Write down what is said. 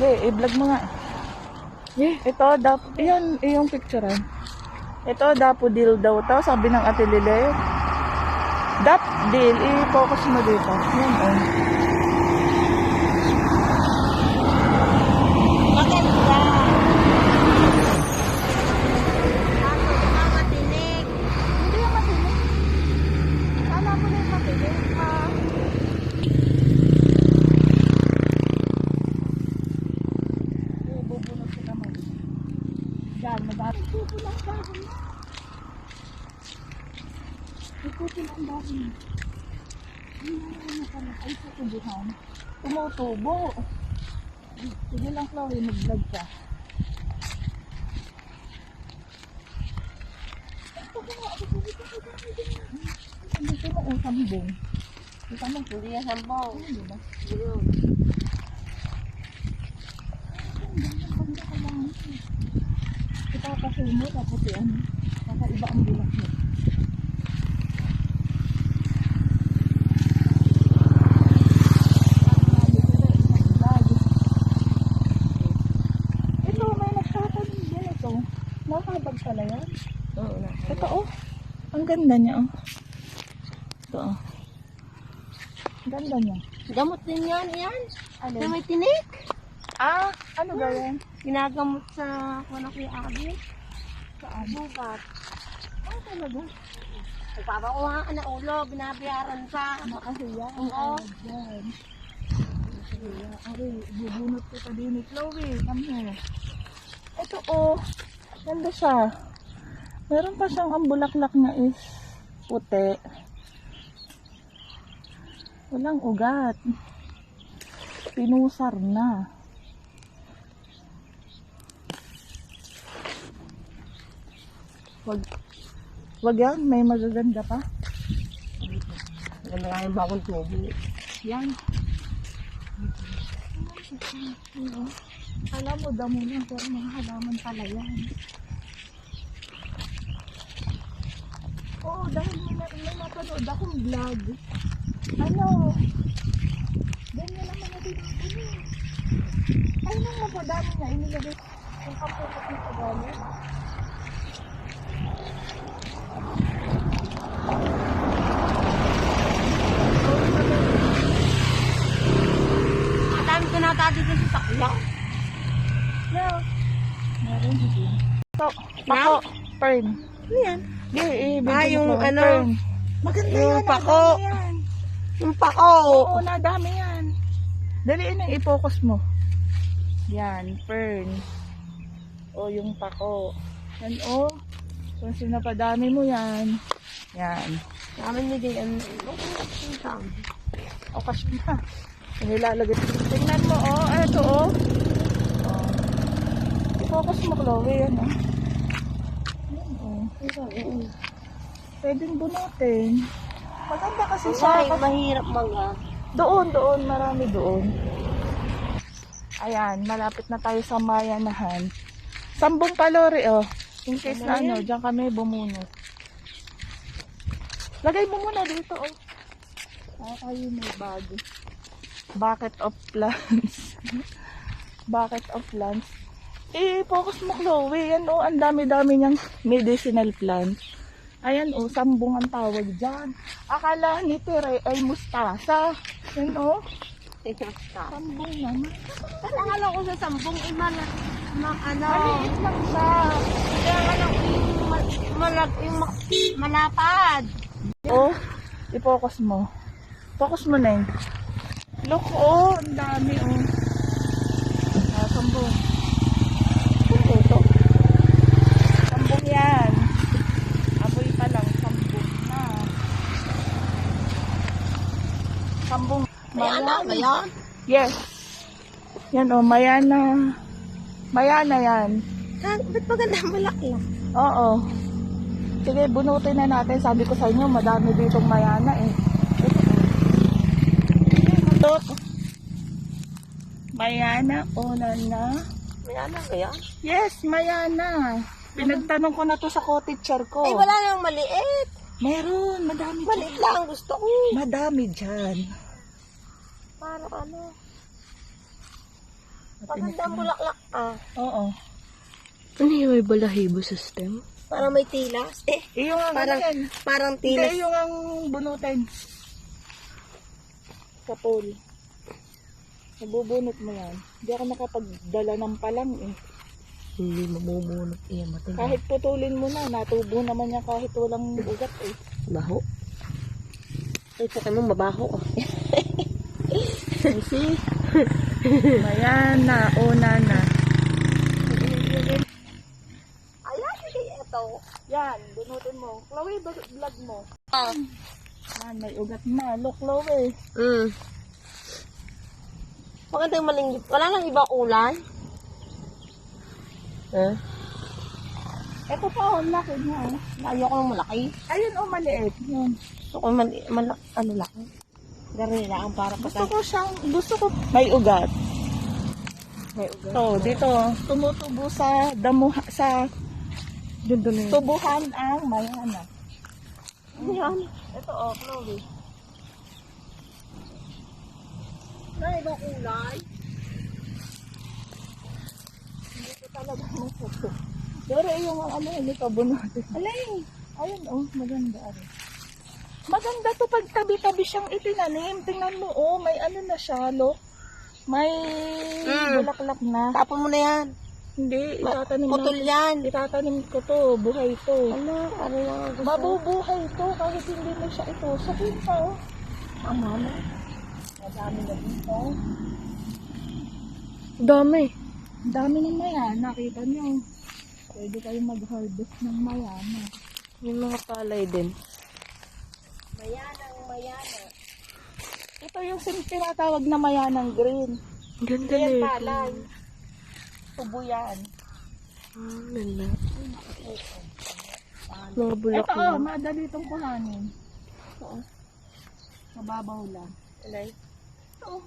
i-vlog mo nga. Ito, yan, yung picturean. Ito, daffodil daw to, sabi ng Ate Lile. Daffodil, i-focus mo dito. Yan, oh. Maganda. Matinig. Hindi yung matinig. Alam mo na yung matinig, ha? Bubunot ko naman. Yan, mag-aarap. Ikutin ang dahon na. Ikutin ang dahon na. Ay, tutubuhan. Tumutubo. Sige lang, Chloe, mag-vlog ka. Dito mo ang sambong. Dito mo. Hindi yan sambong. Diba? Yun. Ipapasay mo, tapos yan. Kakaiba ang bulak mo. Ito, may nagtatanim din ito. Nakabag pala yan. Oo na. Ito, oh. Ang ganda niya, oh. Ito, oh. Ang ganda niya. Gamot din yan. Ano? Na may tinik. Ah, ano ba yan? Ginagamot sa kung ano kuya Abi. Saan? Bukat. Ah, talaga? Nagpapakuha ka na ulo. Binabayaran sa. Makahiya. Oo. Yan. Makahiya. Okay, bubunot ko pa din ni Chloe. Come here. Ito, oh. Ganda siya. Meron pa siyang ang bulaklak na is puti. Walang ugat. Pinusar na. Wag yan, may magaganda pa. Maganda nga yung bagong tubo. Yan. Alam mo, damo lang, pero mga halaman pala yan. Oo, dahil may mapanood akong vlog. Ano? Ganyan naman natin natin eh. Ay, nang mapadami na, inilagay yung kaputok ng Tagalog. Madami ko nata dito sa sakya. No. Meron dito. So, pako, fern. Ano yan? Yung ano, fern. Maganda yung yan, pako. nadami yan. Yung pako. Oo, nadami yan. Daliin na, i-focus mo. Yan, fern. O, yung pako. Yan, o. Kung sinapadami mo yan. Yan. Namin nigay ano. O, kasi na. Nilalagay. Tingnan mo, o. Ano to, o. O. I-focus mo, Chloe. Yan, o. Yan, o. Pwedeng bunutin. Maganda kasi siya. Sorry, mahirap Doon, marami doon. Ayan, malapit na tayo sa Mayanahan. Sambong palori, oh. In case na ano, dyan kami bumunot. Lagay mo muna dito, oh. Tayo may bago. Bucket of plants. Bucket of plants. I-focus mo, Chloe. Yan, oh, ang dami-dami niyang medicinal plants. Ayan, oh, sambong ang tawag dyan. Akala ni Tere ay mustasa. Yan, oh. Sambong naman. Akala ko sa sambong, ano, Maliit lang siya. kaya akala ko yung malapad. Oh, i-focus mo. Focus mo na yun. Look, oh, ang dami, oh. Ah, sambong. Ito. Sambong yan. Aboy pa lang, sambong na. Sambong. Mayana ba yan? Yes. Yan, oh, Mayana. Mayana yan. Ba't maganda malaki? Oo. Sige, bunutin na natin. Sabi ko sa inyo, madami ditong Mayana eh. Ito. Mayana, una na. Mayana ba yan? Yes, Mayana. Pinagtanong ko na to sa cottager ko. Ay, wala nang maliit. Meron, madami Maliit dyan. lang gusto ko. Madami dyan. Para ano? Paganda ang bulaklak Oo. Ano yung may balahibo sa stem? Parang may tilas. Yung ang Parang- ano yan. Parang Hindi, tilas. yung ang bunutin. Sa pool. Nabubunot mo yan. Hindi ako nakapagdala ng palang eh. Hindi mabubunot yan. Matagal. Kahit putulin mo na, natubo naman yan kahit walang ugat eh. Baho. Ay, sa kanong mabaho. See? Ayan na, una na. Ayan, sige, ito. Yan, bunutin mo. Chloe, vlog mo. Ah. Yan, may ugat na. Look, Chloe. Magandang malingit. Wala nang iba kulay. Ito pa, oh, laki niya. Oh. Ayoko ng malaki. Ayun, oh, maliit. Yun. Gusto ko ano lang. Garila ang para Gusto ko, may ugat. may ugat. So, dito, tumutubo sa sa Doon na yun. tubuhan ang mayana. Ayan. Ito, oh, Chloe. Na iba kulay. Hindi ko talaga masabi. Pero yung ano, nito, bunutin. Alay. Ayun, oh, maganda. Maganda to pag tabi-tabi siyang itinanim. Tingnan mo, oh, may ano na siya, look. May bulaklak na. Tapon mo na yan. Hindi, itatanim Putol na. yan. Itatanim ko to, buhay to. Ano lang ang gusto. Mabubuhay to kahit hindi mo siya ito. Sabihin pa, oh. Ama na. Madami na dito. Dami. Ang dami ng mayana, nakita niyo. Pwede kayong mag-harvest ng mayana. Yung mga palay din. Mayana. Ito yung tinatawag na mayanang green. Ganda Yan na palay. Tubo yan. Ganda. Mga bulak Ito, na. oh, madali itong kuhanin. Ito, oh. Mababaw lang. Alay. Ito, oh.